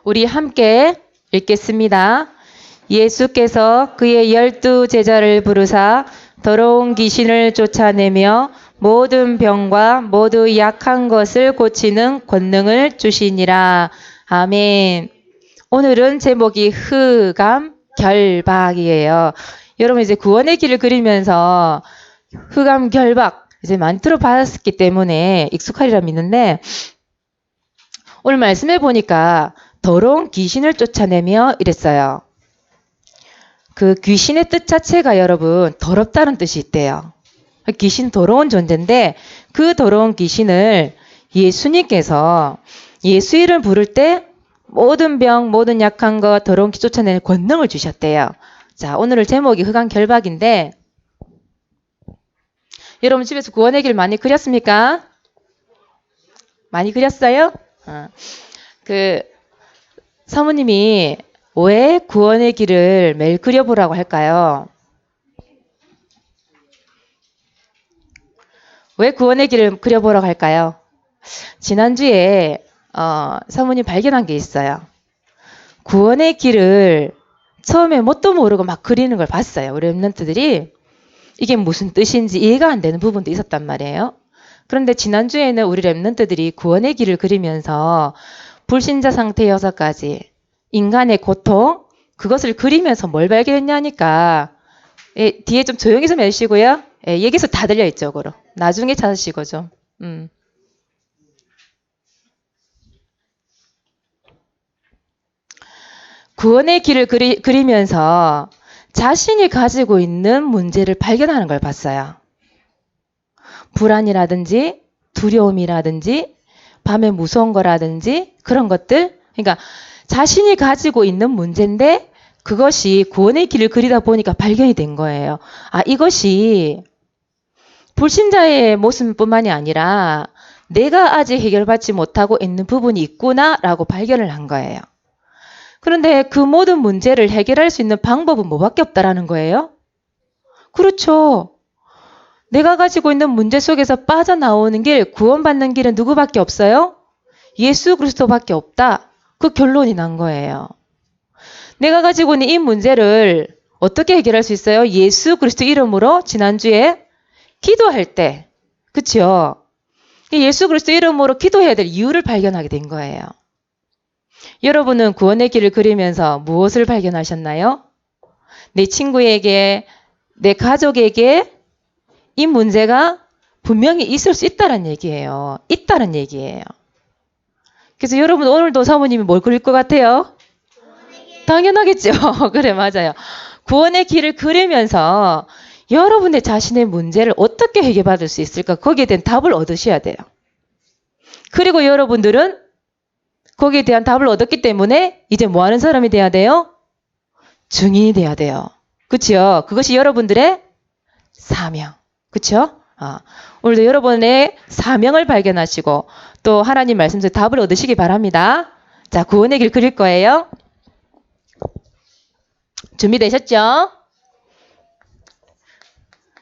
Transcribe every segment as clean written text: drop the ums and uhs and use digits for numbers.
우리 함께 읽겠습니다. 예수께서 그의 12 제자를 부르사 더러운 귀신을 쫓아내며 모든 병과 모두 약한 것을 고치는 권능을 주시니라. 아멘. 오늘은 제목이 흑암결박이에요. 여러분 이제 구원의 길을 그리면서 흑암결박 이제 많이 들어봤기 때문에 익숙하리라 믿는데 오늘 말씀해 보니까 더러운 귀신을 쫓아내며 이랬어요. 그 귀신의 뜻 자체가 여러분 더럽다는 뜻이 있대요. 귀신 더러운 존재인데 그 더러운 귀신을 예수님께서 예수 이름 부를 때 모든 병, 모든 약한 것, 더러운 귀 쫓아내는 권능을 주셨대요. 자, 오늘 제목이 흑암결박인데 여러분 집에서 구원의 길 많이 그렸습니까? 많이 그렸어요? 사모님이 왜 구원의 길을 매일 그려보라고 할까요? 왜 구원의 길을 그려보라고 할까요? 지난주에 사모님 발견한 게 있어요. 구원의 길을 처음에 뭣도 모르고 막 그리는 걸 봤어요. 우리 랩런트들이 이게 무슨 뜻인지 이해가 안 되는 부분도 있었단 말이에요. 그런데 지난주에는 우리 랩런트들이 구원의 길을 그리면서 불신자 상태 6가지, 인간의 고통, 그것을 그리면서 뭘 발견했냐니까 뒤에 좀 조용히 좀 해주시고요. 얘기해서 다 들려 이쪽으로. 나중에 찾으시고 좀. 구원의 길을 그리면서 자신이 가지고 있는 문제를 발견하는 걸 봤어요. 불안이라든지 두려움이라든지 밤에 무서운 거라든지 그런 것들. 그러니까 자신이 가지고 있는 문제인데 그것이 구원의 길을 그리다 보니까 발견이 된 거예요. 아, 이것이 불신자의 모습뿐만이 아니라 내가 아직 해결받지 못하고 있는 부분이 있구나라고 발견을 한 거예요. 그런데 그 모든 문제를 해결할 수 있는 방법은 뭐밖에 없다라는 거예요? 그렇죠. 내가 가지고 있는 문제 속에서 빠져나오는 길, 구원받는 길은 누구밖에 없어요? 예수 그리스도밖에 없다. 그 결론이 난 거예요. 내가 가지고 있는 이 문제를 어떻게 해결할 수 있어요? 예수 그리스도 이름으로 지난주에 기도할 때. 그렇죠? 예수 그리스도 이름으로 기도해야 될 이유를 발견하게 된 거예요. 여러분은 구원의 길을 그리면서 무엇을 발견하셨나요? 내 친구에게, 내 가족에게 이 문제가 분명히 있을 수 있다는 얘기예요. 있다는 얘기예요. 그래서 여러분 오늘도 사모님이 뭘 그릴 것 같아요? 당연하겠죠. 그래, 맞아요. 구원의 길을 그리면서 여러분의 자신의 문제를 어떻게 해결받을 수 있을까? 거기에 대한 답을 얻으셔야 돼요. 그리고 여러분들은 거기에 대한 답을 얻었기 때문에 이제 뭐 하는 사람이 돼야 돼요? 증인이 돼야 돼요. 그렇죠? 그것이 여러분들의 사명. 그렇죠? 오늘도 여러분의 사명을 발견하시고 또 하나님 말씀 속에 답을 얻으시기 바랍니다. 자, 구원의 길 그릴 거예요. 준비되셨죠?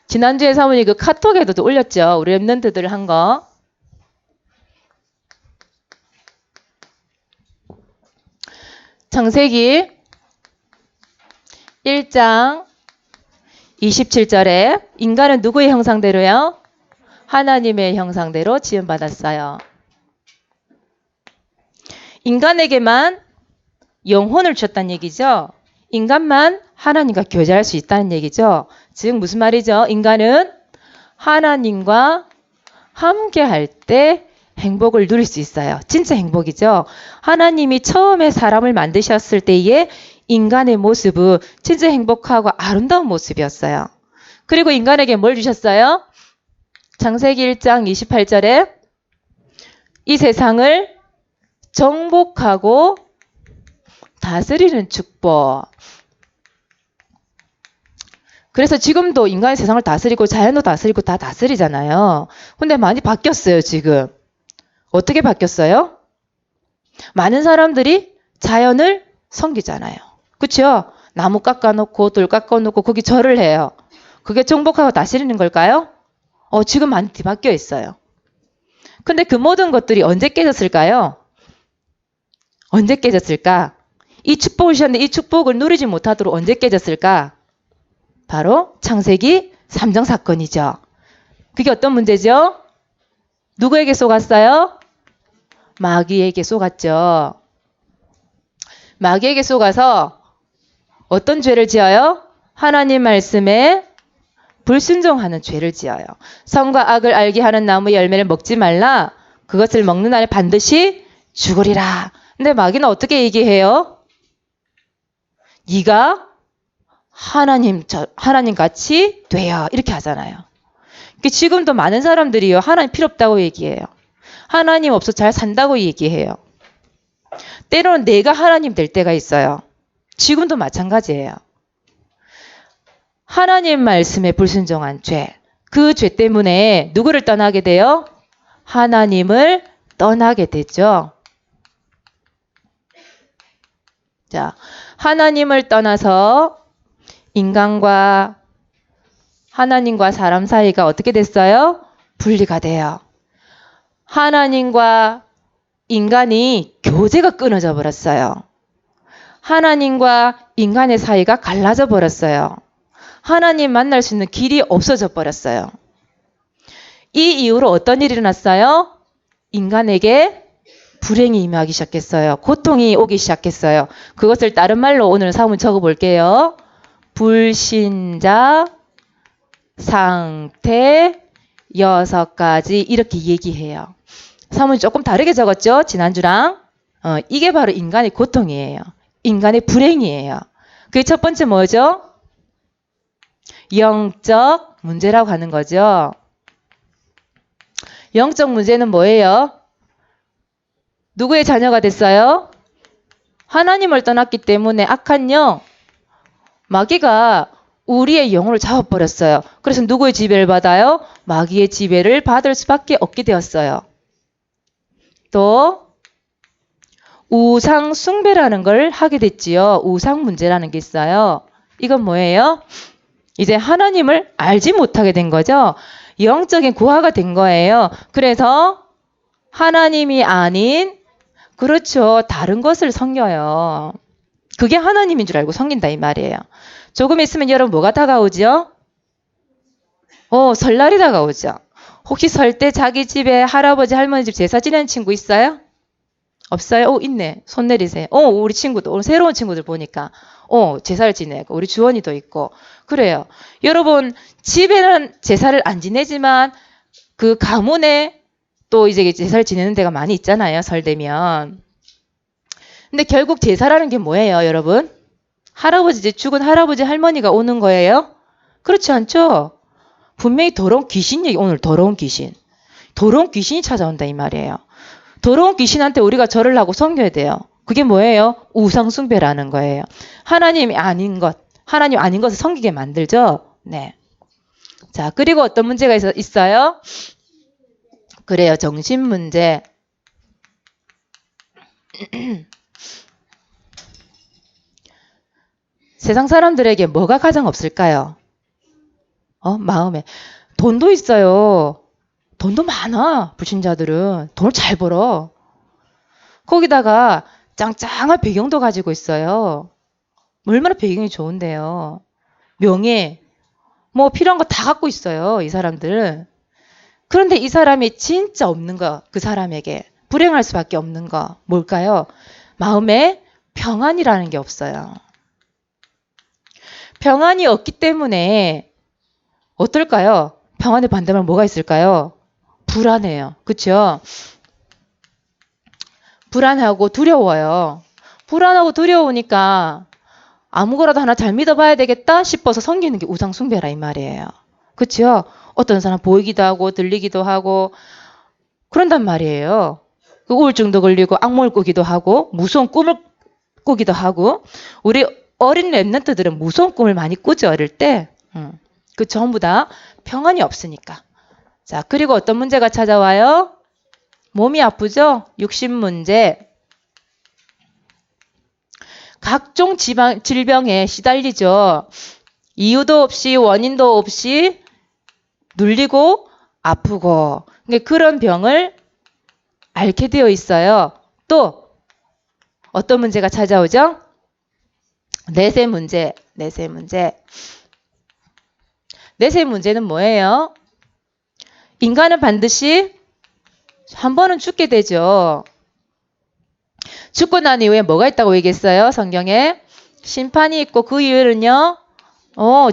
지난주에 사모님 그 카톡에도 올렸죠. 우리 랩런트들 한 거. 창세기 1장 27절에 인간은 누구의 형상대로요? 하나님의 형상대로 지음받았어요. 인간에게만 영혼을 주셨다는 얘기죠. 인간만 하나님과 교제할 수 있다는 얘기죠. 즉 무슨 말이죠? 인간은 하나님과 함께 할 때 행복을 누릴 수 있어요. 진짜 행복이죠. 하나님이 처음에 사람을 만드셨을 때의 인간의 모습은 진짜 행복하고 아름다운 모습이었어요. 그리고 인간에게 뭘 주셨어요? 창세기 1장 28절에 이 세상을 정복하고 다스리는 축복. 그래서 지금도 인간이 세상을 다스리고 자연도 다스리고 다 다스리잖아요. 근데 많이 바뀌었어요, 지금. 어떻게 바뀌었어요? 많은 사람들이 자연을 섬기잖아요. 그렇죠? 나무 깎아놓고 돌 깎아놓고 거기 절을 해요. 그게 정복하고 다스리는 걸까요? 지금 많이 뒤바뀌어 있어요. 근데 그 모든 것들이 언제 깨졌을까요? 언제 깨졌을까? 이 축복을 주셨는데 이 축복을 누리지 못하도록 언제 깨졌을까? 바로 창세기 3장 사건이죠. 그게 어떤 문제죠? 누구에게 속았어요? 마귀에게 속았죠. 마귀에게 속아서 어떤 죄를 지어요? 하나님 말씀에 불순종하는 죄를 지어요. 선과 악을 알게 하는 나무의 열매를 먹지 말라. 그것을 먹는 날에 반드시 죽으리라. 근데 마귀는 어떻게 얘기해요? 네가 하나님 같이 돼요. 이렇게 하잖아요. 지금도 많은 사람들이요. 하나님 필요 없다고 얘기해요. 하나님 없어 잘 산다고 얘기해요. 때로는 내가 하나님 될 때가 있어요. 지금도 마찬가지예요. 하나님 말씀에 불순종한 죄. 그 죄 때문에 누구를 떠나게 돼요? 하나님을 떠나게 되죠. 자, 하나님을 떠나서 인간과 하나님과 사람 사이가 어떻게 됐어요? 분리가 돼요. 하나님과 인간이 교제가 끊어져 버렸어요. 하나님과 인간의 사이가 갈라져 버렸어요. 하나님 만날 수 있는 길이 없어져 버렸어요. 이 이후로 어떤 일이 일어났어요? 인간에게 불행이 임하기 시작했어요. 고통이 오기 시작했어요. 그것을 다른 말로 오늘 사문 적어볼게요. 불신자 상태 6가지 이렇게 얘기해요. 사문이 조금 다르게 적었죠? 지난주랑. 이게 바로 인간의 고통이에요. 인간의 불행이에요. 그게 첫 번째 뭐죠? 영적 문제라고 하는 거죠. 영적 문제는 뭐예요? 누구의 자녀가 됐어요? 하나님을 떠났기 때문에 악한 영, 마귀가 우리의 영혼을 잡아버렸어요. 그래서 누구의 지배를 받아요? 마귀의 지배를 받을 수밖에 없게 되었어요. 또 우상 숭배라는 걸 하게 됐지요. 우상 문제라는 게 있어요. 이건 뭐예요? 이제 하나님을 알지 못하게 된 거죠. 영적인 고아가 된 거예요. 그래서 하나님이 아닌 그렇죠. 다른 것을 섬겨요. 그게 하나님인 줄 알고 섬긴다 이 말이에요. 조금 있으면 여러분 뭐가 다가오죠? 설날이 다가오죠. 혹시 설 때 자기 집에 할아버지 할머니 집 제사 지내는 친구 있어요? 없어요? 있네. 손 내리세요. 우리 친구도 오늘 새로운 친구들 보니까 제사를 지내고 우리 주원이도 있고 그래요. 여러분 집에는 제사를 안 지내지만 그 가문에 또 이제 제사를 지내는 데가 많이 있잖아요. 설 되면. 근데 결국 제사라는 게 뭐예요, 여러분? 죽은 할아버지 할머니가 오는 거예요? 그렇지 않죠? 분명히 더러운 귀신 얘기, 오늘 더러운 귀신. 더러운 귀신이 찾아온다 이 말이에요. 더러운 귀신한테 우리가 절을 하고 섬겨야 돼요. 그게 뭐예요? 우상숭배라는 거예요. 하나님 아닌 것을 섬기게 만들죠? 네. 자, 그리고 어떤 문제가 있어요? 그래요. 정신 문제. 세상 사람들에게 뭐가 가장 없을까요? 마음에. 돈도 있어요. 돈도 많아. 불신자들은. 돈을 잘 벌어. 거기다가 짱짱한 배경도 가지고 있어요. 얼마나 배경이 좋은데요. 명예, 뭐 필요한 거 다 갖고 있어요. 이 사람들은. 그런데 이 사람이 진짜 없는 거, 그 사람에게 불행할 수밖에 없는 거 뭘까요? 마음에 평안이라는 게 없어요. 평안이 없기 때문에 어떨까요? 평안의 반대말 뭐가 있을까요? 불안해요. 그렇죠? 불안하고 두려워요. 불안하고 두려우니까 아무거라도 하나 잘 믿어봐야 되겠다 싶어서 섬기는 게 우상숭배라 이 말이에요. 그렇죠? 어떤 사람 보이기도 하고 들리기도 하고 그런단 말이에요. 우울증도 걸리고 악몽을 꾸기도 하고 무서운 꿈을 꾸기도 하고 우리 어린 랩런트들은 무서운 꿈을 많이 꾸죠. 어릴 때. 그 전부 다 평안이 없으니까. 자, 그리고 어떤 문제가 찾아와요? 몸이 아프죠? 육신 문제. 각종 질병에 시달리죠. 이유도 없이 원인도 없이 눌리고 아프고 그런 병을 앓게 되어 있어요. 또 어떤 문제가 찾아오죠? 내세 문제, 내세 문제. 내세 문제는 뭐예요? 인간은 반드시 한 번은 죽게 되죠. 죽고 난 이후에 뭐가 있다고 얘기했어요? 성경에 심판이 있고 그 이후에는요,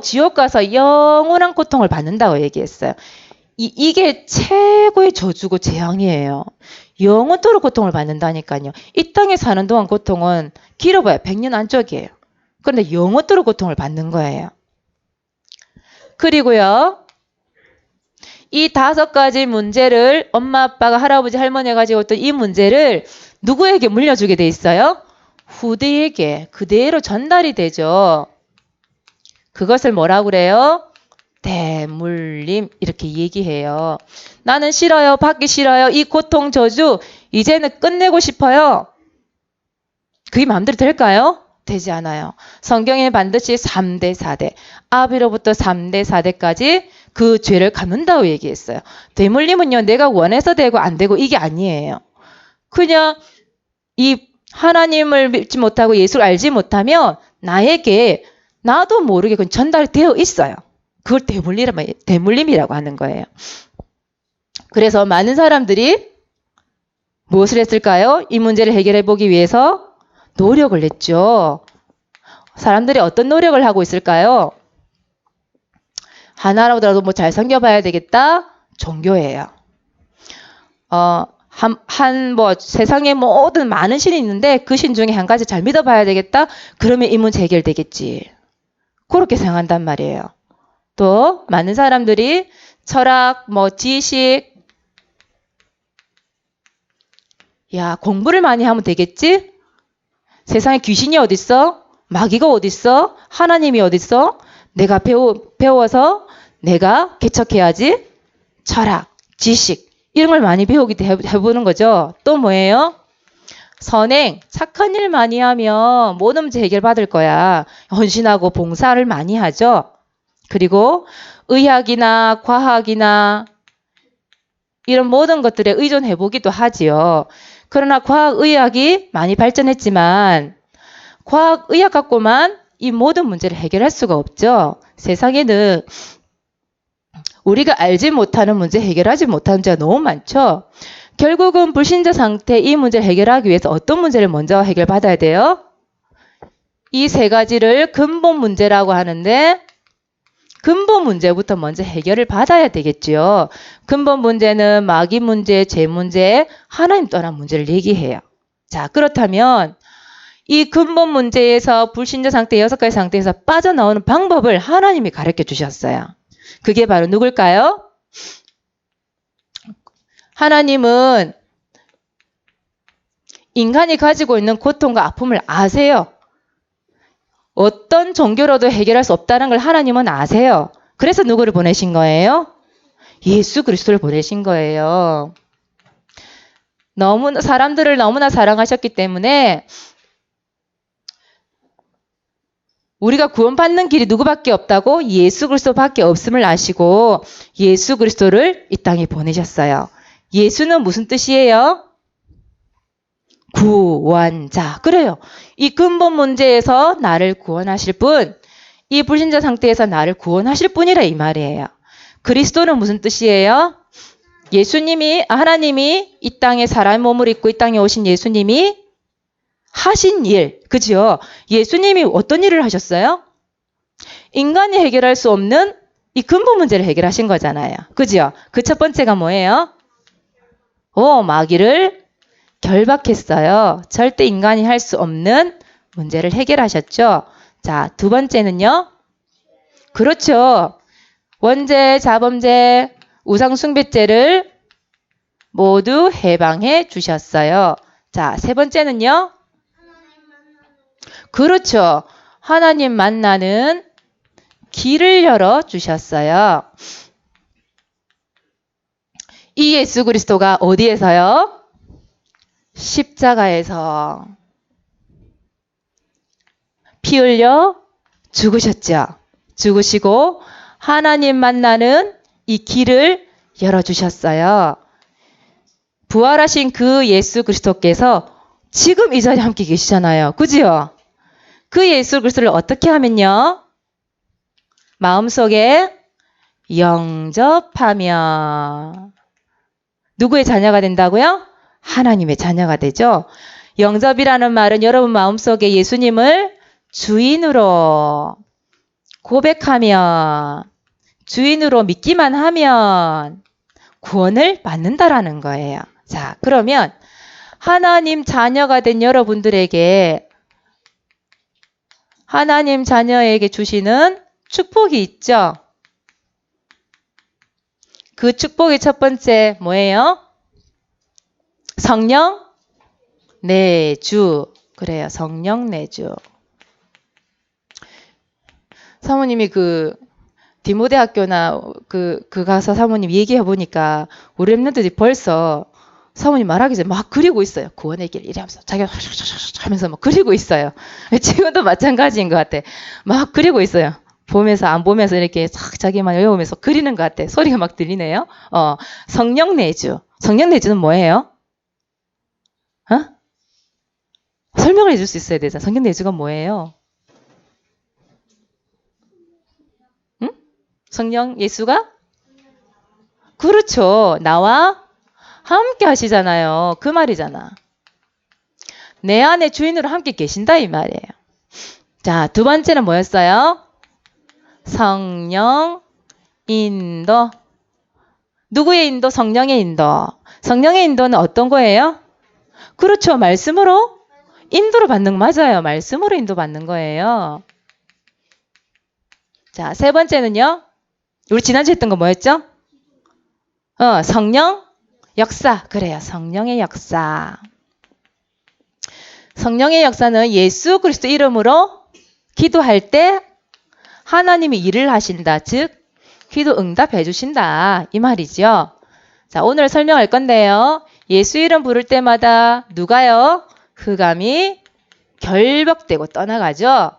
지옥 가서 영원한 고통을 받는다고 얘기했어요. 이게 최고의 저주고 재앙이에요. 영원토록 고통을 받는다니까요. 이 땅에 사는 동안 고통은 길어봐야 100년 안쪽이에요. 그런데 영원토록 고통을 받는 거예요. 그리고요, 이 5가지 문제를 엄마, 아빠가, 할아버지, 할머니가 가지고 있던 이 문제를 누구에게 물려주게 돼 있어요? 후대에게 그대로 전달이 되죠. 그것을 뭐라고 그래요? 대물림 이렇게 얘기해요. 나는 싫어요. 받기 싫어요. 이 고통 저주 이제는 끝내고 싶어요. 그게 마음대로 될까요? 되지 않아요. 성경에 반드시 3대 4대 아비로부터 3대 4대까지 그 죄를 갚는다고 얘기했어요. 대물림은요. 내가 원해서 되고 안 되고 이게 아니에요. 그냥 이 하나님을 믿지 못하고 예수를 알지 못하면 나에게 나도 모르게 그건 전달되어 있어요. 그걸 대물림이라고 하는 거예요. 그래서 많은 사람들이 무엇을 했을까요? 이 문제를 해결해 보기 위해서 노력을 했죠. 사람들이 어떤 노력을 하고 있을까요? 하나라도 뭐 잘 섬겨봐야 되겠다? 종교예요. 뭐 세상에 모든 많은 신이 있는데 그 신 중에 한 가지 잘 믿어봐야 되겠다? 그러면 이 문제 해결되겠지. 그렇게 생각한단 말이에요. 또 많은 사람들이 철학, 지식, 공부를 많이 하면 되겠지? 세상에 귀신이 어딨어? 마귀가 어딨어? 하나님이 어딨어? 내가 배워서 내가 개척해야지. 철학, 지식 이런 걸 많이 배우기도 해보는 거죠. 또 뭐예요? 선행, 착한 일 많이 하면 모든 문제 해결받을 거야. 헌신하고 봉사를 많이 하죠. 그리고 의학이나 과학이나 이런 모든 것들에 의존해보기도 하지요. 그러나 과학의학이 많이 발전했지만 과학의학 갖고만 이 모든 문제를 해결할 수가 없죠. 세상에는 우리가 알지 못하는 문제, 해결하지 못하는 문제가 너무 많죠. 결국은 불신자 상태 이 문제를 해결하기 위해서 어떤 문제를 먼저 해결받아야 돼요? 이 3가지를 근본 문제라고 하는데 근본 문제부터 먼저 해결을 받아야 되겠죠. 근본 문제는 마귀 문제, 죄 문제, 하나님 떠난 문제를 얘기해요. 자, 그렇다면 이 근본 문제에서 불신자 상태 6가지 상태에서 빠져나오는 방법을 하나님이 가르쳐 주셨어요. 그게 바로 누굴까요? 하나님은 인간이 가지고 있는 고통과 아픔을 아세요. 어떤 종교로도 해결할 수 없다는 걸 하나님은 아세요. 그래서 누구를 보내신 거예요? 예수 그리스도를 보내신 거예요. 사람들을 너무나 사랑하셨기 때문에 우리가 구원받는 길이 누구밖에 없다고? 예수 그리스도밖에 없음을 아시고 예수 그리스도를 이 땅에 보내셨어요. 예수는 무슨 뜻이에요? 구원자. 그래요. 이 근본 문제에서 나를 구원하실 분, 이 불신자 상태에서 나를 구원하실 분이라 이 말이에요. 그리스도는 무슨 뜻이에요? 하나님이 이 땅에 사람 몸을 입고 이 땅에 오신 예수님이 하신 일, 그죠? 예수님이 어떤 일을 하셨어요? 인간이 해결할 수 없는 이 근본 문제를 해결하신 거잖아요. 그죠? 그 첫 번째가 뭐예요? 마귀를 결박했어요. 절대 인간이 할 수 없는 문제를 해결하셨죠. 자, 2번째는요. 그렇죠. 원죄, 자범죄, 우상숭배죄를 모두 해방해 주셨어요. 자, 3번째는요. 그렇죠. 하나님 만나는 길을 열어 주셨어요. 이 예수 그리스도가 어디에서요? 십자가에서 피 흘려 죽으셨죠. 죽으시고 하나님 만나는 이 길을 열어주셨어요. 부활하신 그 예수 그리스도께서 지금 이 자리에 함께 계시잖아요. 그지요? 그 예수 그리스도를 어떻게 하면요? 마음속에 영접하며 누구의 자녀가 된다고요? 하나님의 자녀가 되죠. 영접이라는 말은 여러분 마음속에 예수님을 주인으로 고백하면, 주인으로 믿기만 하면 구원을 받는다라는 거예요. 자, 그러면 하나님 자녀가 된 여러분들에게 하나님 자녀에게 주시는 축복이 있죠. 그 축복의 첫 번째 뭐예요? 성령 내주. 그래요. 성령 내주. 사모님이 디모데학교나 가서 사모님 얘기해 보니까 우리 랩런트들이 벌써 사모님 말하기 전에 막 그리고 있어요. 구원의 길 이러면서 자기가 하면서 막 그리고 있어요. 지금도 마찬가지인 것 같아. 막 그리고 있어요. 보면서 안 보면서 이렇게 싹 자기만 외우면서 그리는 것 같아. 소리가 막 들리네요. 성령 내주. 성령 내주는 뭐예요? 설명을 해줄 수 있어야 되잖아. 성령 내주가 뭐예요? 응? 성령 예수가? 그렇죠. 나와 함께 하시잖아요. 그 말이잖아. 내 안에 주인으로 함께 계신다 이 말이에요. 자, 두 번째는 뭐였어요? 성령 인도. 누구의 인도? 성령의 인도. 성령의 인도는 어떤 거예요? 그렇죠. 말씀으로 인도를 받는 거 맞아요. 말씀으로 인도받는 거예요. 자, 세 번째는요. 우리 지난주에 했던 거 뭐였죠? 성령 역사. 그래요. 성령의 역사. 성령의 역사는 예수 그리스도 이름으로 기도할 때 하나님이 일을 하신다. 즉 기도 응답해 주신다. 이 말이죠. 자, 오늘 설명할 건데요. 예수 이름 부를 때마다 누가요? 흑암이 결박되고 떠나가죠.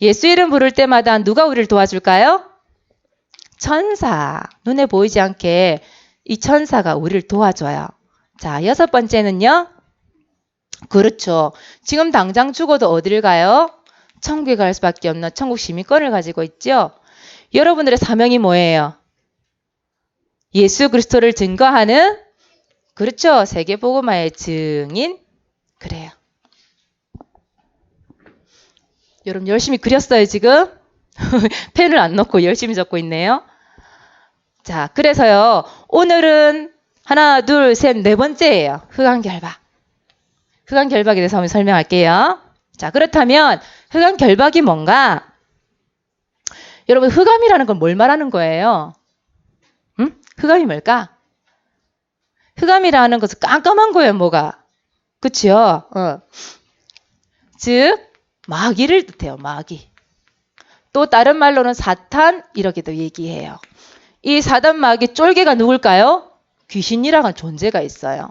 예수 이름 부를 때마다 누가 우리를 도와줄까요? 천사. 눈에 보이지 않게 이 천사가 우리를 도와줘요. 자, 여섯 번째는요. 그렇죠. 지금 당장 죽어도 어디를 가요? 천국에 갈 수밖에 없는 천국 시민권을 가지고 있죠. 여러분들의 사명이 뭐예요? 예수 그리스도를 증거하는, 그렇죠. 세계복음화의 증인. 그래요. 여러분 열심히 그렸어요 지금? 펜을 안 넣고 열심히 적고 있네요. 자, 그래서요. 오늘은 하나, 둘, 셋, 네 번째예요. 흑암결박. 흑암결박에 대해서 한번 설명할게요. 자, 그렇다면 흑암결박이 뭔가? 여러분 흑암이라는 건 뭘 말하는 거예요? 응? 흑암이 뭘까? 흑암이라는 것은 깜깜한 거예요. 뭐가? 그치요? 즉 마귀를 뜻해요. 마귀. 또 다른 말로는 사탄 이렇게도 얘기해요. 이 사단 마귀 쫄개가 누굴까요? 귀신이라는 존재가 있어요.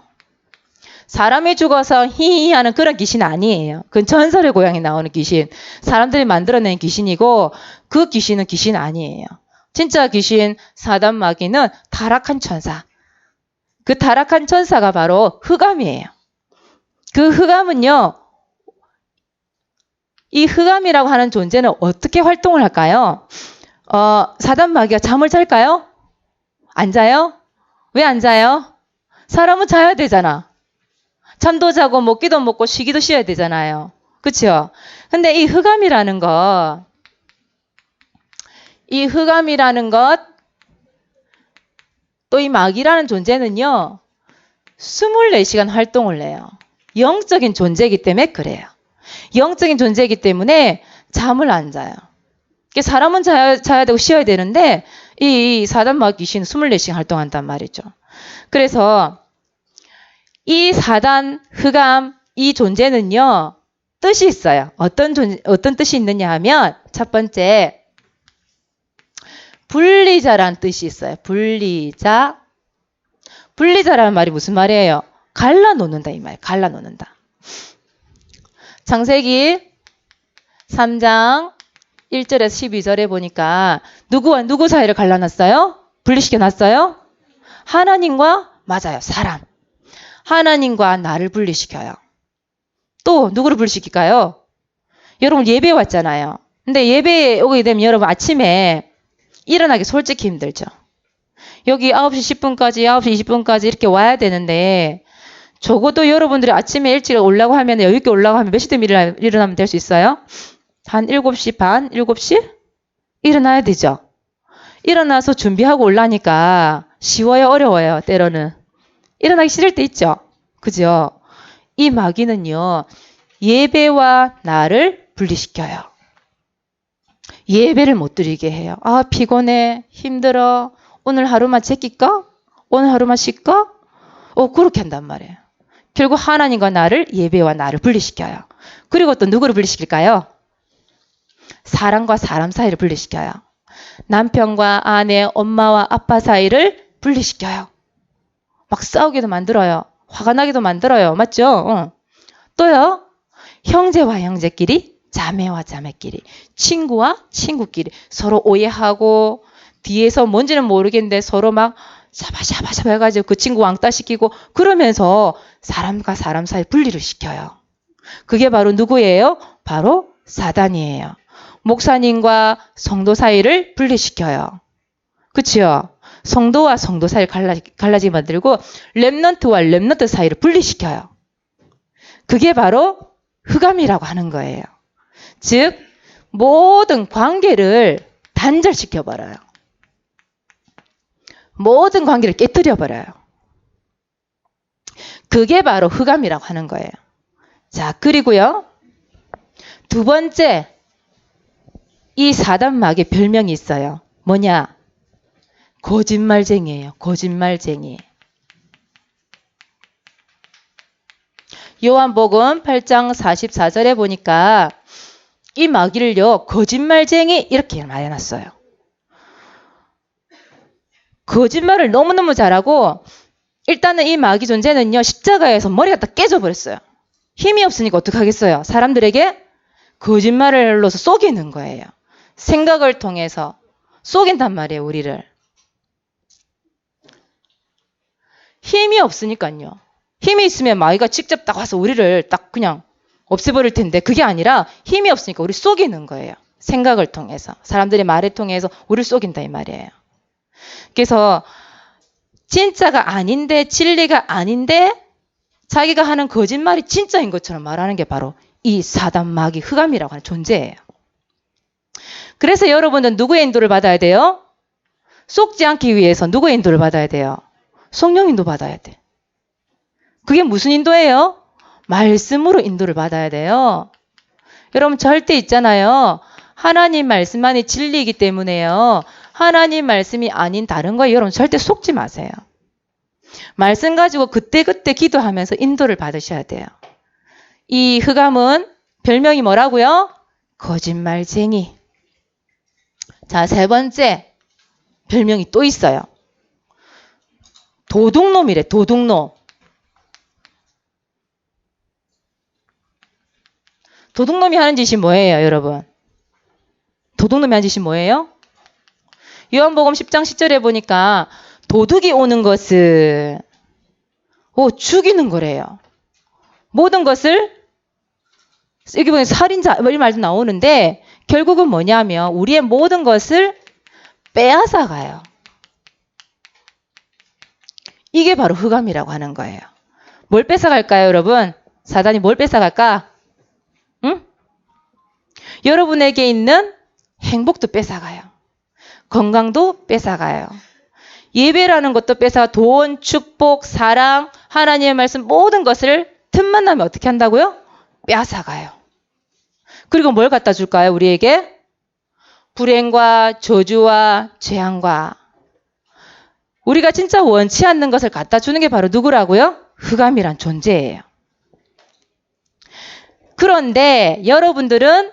사람이 죽어서 히히 하는 그런 귀신 아니에요. 그건 전설의 고향에 나오는 귀신. 사람들이 만들어낸 귀신이고 그 귀신은 귀신 아니에요. 진짜 귀신 사단 마귀는 타락한 천사. 그 타락한 천사가 바로 흑암이에요. 그 흑암은요. 이 흑암이라고 하는 존재는 어떻게 활동을 할까요? 사단 마귀가 잠을 잘까요? 안 자요? 왜 안 자요? 사람은 자야 되잖아. 잠도 자고 먹기도 먹고 쉬기도 쉬어야 되잖아요. 그렇죠? 근데 이 흑암이라는 것, 또 이 마귀라는 존재는요. 24시간 활동을 해요. 영적인 존재이기 때문에 그래요. 영적인 존재이기 때문에 잠을 안 자요. 사람은 자야 되고 쉬어야 되는데 이 사단 마귀 귀신은 24시간 활동한단 말이죠. 그래서 이 사단, 흑암, 이 존재는요. 뜻이 있어요. 어떤 뜻이 있느냐 하면 첫 번째 분리자라는 뜻이 있어요. 분리자라는 말이 무슨 말이에요? 갈라놓는다 이 말. 갈라놓는다. 창세기 3장 1절에서 12절에 보니까 누구와 누구 사이를 갈라놨어요? 분리시켜놨어요? 하나님과 맞아요. 사람. 하나님과 나를 분리시켜요. 또 누구를 불러시킬까요? 여러분 예배 왔잖아요. 근데 예배에 오게 되면 여러분 아침에 일어나기 솔직히 힘들죠. 여기 9시 10분까지, 9시 20분까지 이렇게 와야 되는데 적어도 여러분들이 아침에 일찍 오려고 하면 여유 있게 오려고 하면 몇 시쯤 일어나면 될 수 있어요? 한 7시 반, 7시? 일어나야 되죠. 일어나서 준비하고 올라니까 쉬워요, 어려워요, 때로는. 일어나기 싫을 때 있죠. 그죠? 이 마귀는요, 예배와 나를 분리시켜요. 예배를 못 드리게 해요. 아, 피곤해, 힘들어, 오늘 하루만 제낄까? 오늘 하루만 쉴까? 그렇게 한단 말이에요. 결국 하나님과 나를, 예배와 나를 분리시켜요. 그리고 또 누구를 분리시킬까요? 사람과 사람 사이를 분리시켜요. 남편과 아내, 엄마와 아빠 사이를 분리시켜요. 막 싸우기도 만들어요. 화가 나기도 만들어요. 맞죠? 또요, 형제와 형제끼리, 자매와 자매끼리, 친구와 친구끼리 서로 오해하고 뒤에서 뭔지는 모르겠는데 서로 막 샤바샤바샤바 해가지고 그 친구 왕따시키고 그러면서 사람과 사람 사이 분리를 시켜요. 그게 바로 누구예요? 바로 사단이에요. 목사님과 성도 사이를 분리시켜요. 그치요? 성도와 성도 사이를 갈라지게 만들고 렘넌트와 렘넌트 사이를 분리시켜요. 그게 바로 흑암이라고 하는 거예요. 즉 모든 관계를 단절시켜버려요. 모든 관계를 깨뜨려버려요. 그게 바로 흑암이라고 하는 거예요. 자, 그리고요. 두 번째, 이 사단마귀의 별명이 있어요. 뭐냐? 거짓말쟁이에요. 거짓말쟁이. 요한복음 8장 44절에 보니까 이 마귀를요, 거짓말쟁이 이렇게 말해놨어요. 거짓말을 너무너무 잘하고 일단은 이 마귀 존재는요, 십자가에서 머리가 다 깨져버렸어요. 힘이 없으니까 어떡하겠어요? 사람들에게 거짓말을 넣어서 속이는 거예요. 생각을 통해서 속인단 말이에요, 우리를. 힘이 없으니까요. 힘이 있으면 마귀가 직접 딱 와서 우리를 딱 그냥 없애버릴 텐데 그게 아니라 힘이 없으니까 우리 속이는 거예요. 생각을 통해서. 사람들의 말을 통해서 우리를 속인다 이 말이에요. 그래서 진짜가 아닌데 진리가 아닌데 자기가 하는 거짓말이 진짜인 것처럼 말하는 게 바로 이 사단 마귀 흑암이라고 하는 존재예요. 그래서 여러분은 누구의 인도를 받아야 돼요? 속지 않기 위해서 누구의 인도를 받아야 돼요? 성령 인도 받아야 돼. 그게 무슨 인도예요? 말씀으로 인도를 받아야 돼요. 여러분 절대 있잖아요. 하나님 말씀만이 진리이기 때문에요. 하나님 말씀이 아닌 다른 거에 여러분 절대 속지 마세요. 말씀 가지고 그때그때 기도하면서 인도를 받으셔야 돼요. 이 흑암은 별명이 뭐라고요? 거짓말쟁이. 자, 세 번째 별명이 또 있어요. 도둑놈이래, 도둑놈. 도둑놈이 하는 짓이 뭐예요, 여러분? 도둑놈이 하는 짓이 뭐예요? 요한복음 10장 10절에 보니까 도둑이 오는 것을 죽이는 거래요. 모든 것을 여기 보면 살인자 이 말도 나오는데 결국은 뭐냐면 우리의 모든 것을 빼앗아 가요. 이게 바로 흑암이라고 하는 거예요. 뭘 뺏어갈까요, 여러분? 사단이 뭘 뺏어갈까? 응? 여러분에게 있는 행복도 뺏어가요. 건강도 뺏어가요. 예배라는 것도 뺏어가 돈, 축복, 사랑, 하나님의 말씀 모든 것을 틈만 나면 어떻게 한다고요? 뺏어가요. 그리고 뭘 갖다 줄까요, 우리에게? 불행과 저주와 재앙과 우리가 진짜 원치 않는 것을 갖다 주는 게 바로 누구라고요? 흑암이란 존재예요. 그런데 여러분들은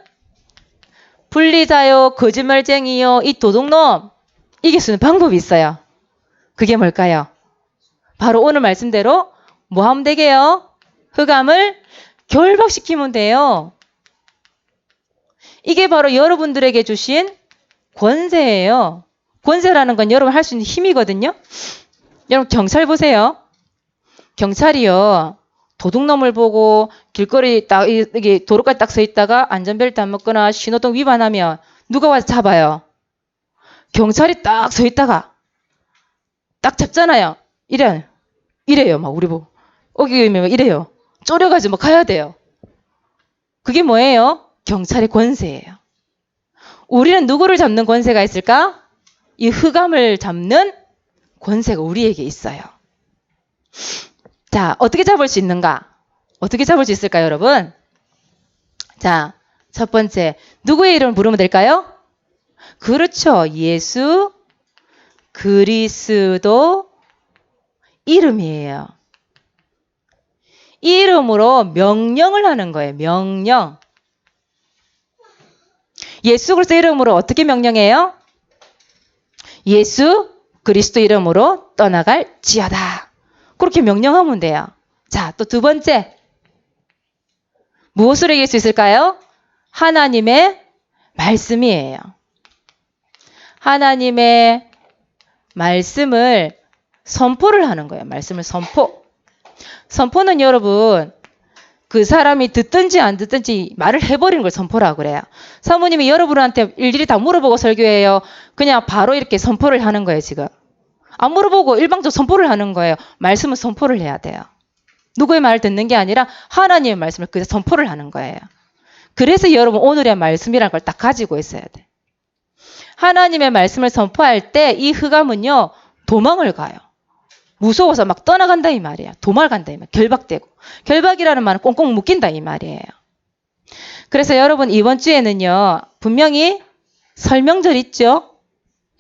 분리자요, 거짓말쟁이요, 이 도둑놈 이길 수 있는 방법이 있어요. 그게 뭘까요? 바로 오늘 말씀대로 뭐 하면 되게요? 흑암을 결박시키면 돼요. 이게 바로 여러분들에게 주신 권세예요. 권세라는 건 여러분 할 수 있는 힘이거든요. 여러분 경찰 보세요. 경찰이요. 도둑놈을 보고 길거리 딱 이게 도로까지 딱 서 있다가 안전벨트 안 묶거나 신호등 위반하면 누가 와서 잡아요? 경찰이 딱 서 있다가 딱 잡잖아요. 이래요. 막 우리 보고 어기면 이래요. 쪼려가지고 막 가야 돼요. 그게 뭐예요? 경찰의 권세예요. 우리는 누구를 잡는 권세가 있을까? 이 흑암을 잡는 권세가 우리에게 있어요. 자, 어떻게 잡을 수 있는가? 어떻게 잡을 수 있을까요, 여러분? 자, 첫 번째, 누구의 이름을 부르면 될까요? 그렇죠. 예수 그리스도 이름이에요. 이 이름으로 명령을 하는 거예요. 명령. 예수 그리스도 이름으로 어떻게 명령해요? 예수 그리스도 이름으로 떠나갈지어다. 그렇게 명령하면 돼요. 자, 또 두 번째. 무엇으로 이길 수 있을까요? 하나님의 말씀이에요. 하나님의 말씀을 선포를 하는 거예요. 말씀을 선포. 선포는 여러분, 그 사람이 듣든지 안 듣든지 말을 해버리는 걸 선포라고 그래요. 사모님이 여러분한테 일일이 다 물어보고 설교해요. 그냥 바로 이렇게 선포를 하는 거예요, 지금. 안 물어보고 일방적으로 선포를 하는 거예요. 말씀은 선포를 해야 돼요. 누구의 말을 듣는 게 아니라 하나님의 말씀을 그냥 선포를 하는 거예요. 그래서 여러분 오늘의 말씀이라는 걸 딱 가지고 있어야 돼. 하나님의 말씀을 선포할 때 이 흑암은요, 도망을 가요. 무서워서 막 떠나간다 이 말이에요. 도망간다 이 말이에요. 결박되고. 결박이라는 말은 꽁꽁 묶인다 이 말이에요. 그래서 여러분 이번 주에는요, 분명히 설명절 있죠?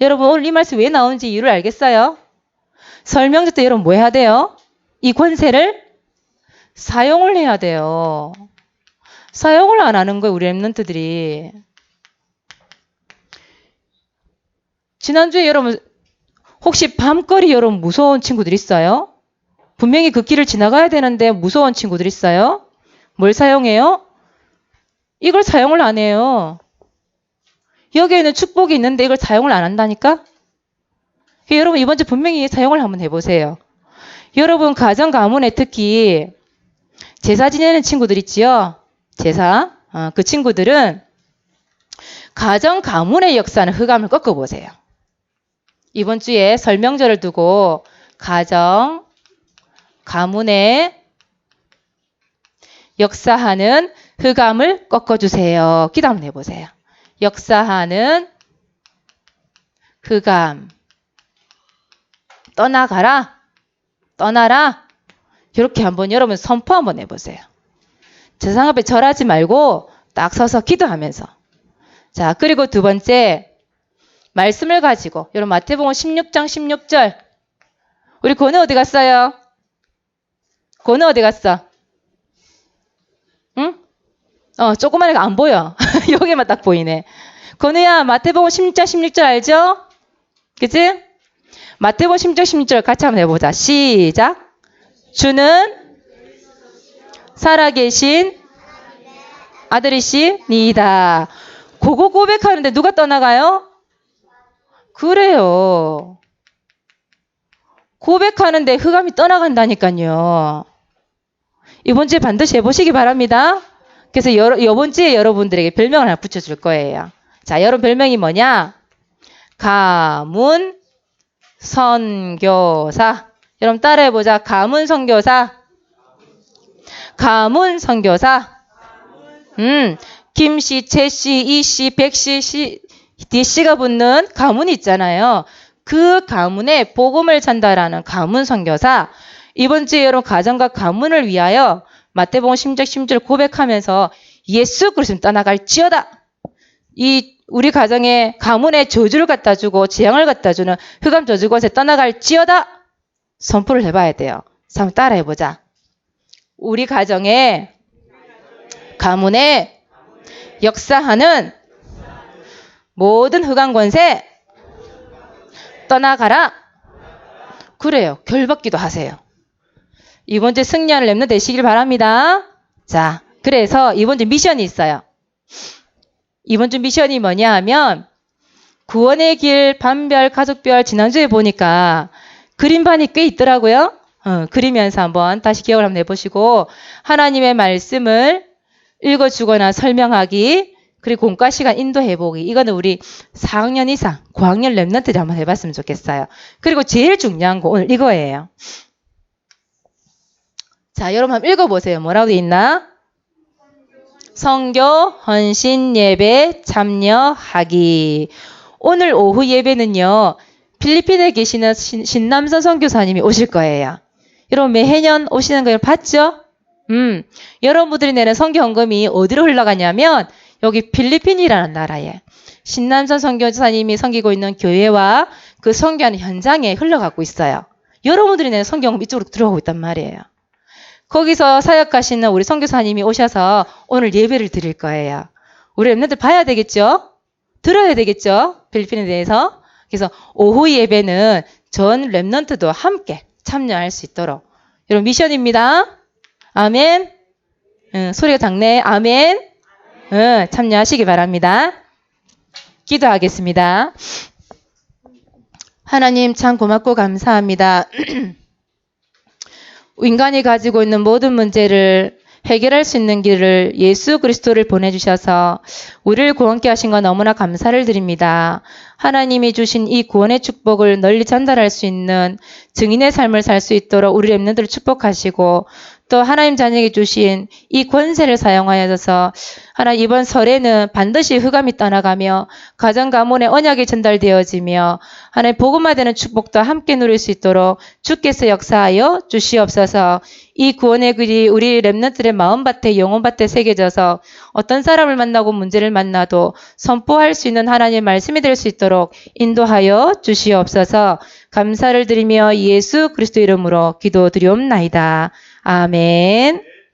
여러분 오늘 이 말씀 왜 나오는지 이유를 알겠어요? 설명절 때 여러분 뭐 해야 돼요? 이 권세를 사용을 해야 돼요. 사용을 안 하는 거예요, 우리 랩런트들이. 지난주에 여러분 혹시 밤거리 여러분 무서운 친구들 있어요? 분명히 그 길을 지나가야 되는데 무서운 친구들 있어요? 뭘 사용해요? 이걸 사용을 안 해요. 여기에는 축복이 있는데 이걸 사용을 안 한다니까? 여러분 이번 주 분명히 사용을 한번 해보세요. 여러분 가정 가문에 특히 제사 지내는 친구들 있지요? 제사. 그 친구들은 가정 가문의 역사는 흑암을 꺾어보세요. 이번 주에 설명절을 두고 가정 가문의 역사하는 흑암을 꺾어주세요. 기도 한번 해보세요. 역사하는 흑암 떠나가라. 떠나라. 이렇게 한번 여러분 선포 한번 해보세요. 세상 앞에 절하지 말고 딱 서서 기도하면서. 자, 그리고 두 번째 말씀을 가지고 여러분 마태복음 16장 16절 우리 권우 어디 갔어요? 권우 어디 갔어? 응? 조그만 애가 안 보여. 여기만 딱 보이네. 권우야 마태복음 16장 16절 알죠? 그치? 마태복음 16장 16절 같이 한번 해보자. 시작. 주는 살아계신 아들이시니이다. 그거 고백하는데 누가 떠나가요? 그래요. 고백하는데 흑암이 떠나간다니까요. 이번 주에 반드시 해보시기 바랍니다. 그래서 이번 주에 여러분들에게 별명을 하나 붙여줄 거예요. 자, 여러분 별명이 뭐냐? 가문 선교사. 여러분 따라해보자. 가문 선교사. 가문 선교사. 김씨, 최씨, 이씨, 백씨, D씨가 붙는 가문이 있잖아요. 그 가문에 복음을 전달하는 가문 선교사. 이번 주에 여러분 가정과 가문을 위하여 마태복음 16장 16절 고백하면서 예수 그리스도는 떠나갈지어다. 이 우리 가정에 가문에 저주를 갖다 주고 재앙을 갖다 주는 흑암 저주 곳에 떠나갈지어다. 선포를 해봐야 돼요. 한번 따라해보자. 우리 가정에 가문에 역사하는 모든 흑암 권세 떠나가라. 그래요. 결박기도 하세요. 이번 주 승리하는 렘넌트 되시길 바랍니다. 자, 그래서 이번 주 미션이 있어요. 이번 주 미션이 뭐냐 하면 구원의 길, 반별, 가족별 지난주에 보니까 그림반이 꽤 있더라고요. 그리면서 한번 다시 기억을 한번 해보시고 하나님의 말씀을 읽어주거나 설명하기 그리고 공과 시간 인도해보기 이거는 우리 4학년 이상 고학년 랩런트들이 한번 해봤으면 좋겠어요. 그리고 제일 중요한 거 오늘 이거예요. 자, 여러분 한번 읽어보세요. 뭐라고 돼 있나? 선교, 헌신, 예배, 참여하기. 오늘 오후 예배는요. 필리핀에 계시는 신남선 선교사님이 오실 거예요. 여러분 매해년 오시는 걸 봤죠? 여러분들이 내는 선교 헌금이 어디로 흘러가냐면 여기 필리핀이라는 나라에 신남선 선교사님이 섬기고 있는 교회와 그 선교하는 현장에 흘러가고 있어요. 여러분들이 내는 선교 헌금 이쪽으로 들어가고 있단 말이에요. 거기서 사역하시는 우리 선교사님이 오셔서 오늘 예배를 드릴 거예요. 우리 랩런트들 봐야 되겠죠? 들어야 되겠죠? 필리핀에 대해서. 그래서 오후 예배는 전 랩런트도 함께 참여할 수 있도록 여러분 미션입니다. 아멘. 소리가 작네. 아멘. 참여하시기 바랍니다. 기도하겠습니다. 하나님 참 고맙고 감사합니다. 인간이 가지고 있는 모든 문제를 해결할 수 있는 길을 예수 그리스도를 보내주셔서 우리를 구원케 하신 건 너무나 감사를 드립니다. 하나님이 주신 이 구원의 축복을 널리 전달할 수 있는 증인의 삶을 살 수 있도록 우리 렘넌트를 축복하시고 또 하나님 자녀에게 주신 이 권세를 사용하여서 하나님 이번 설에는 반드시 흑암이 떠나가며 가정 가문의 언약이 전달되어지며 하나님 복음화되는 축복도 함께 누릴 수 있도록 주께서 역사하여 주시옵소서. 이 구원의 글이 우리 렘넌트들의 마음밭에 영혼밭에 새겨져서 어떤 사람을 만나고 문제를 만나도 선포할 수 있는 하나님의 말씀이 될 수 있도록 인도하여 주시옵소서. 감사를 드리며 예수 그리스도 이름으로 기도드리옵나이다. 아멘.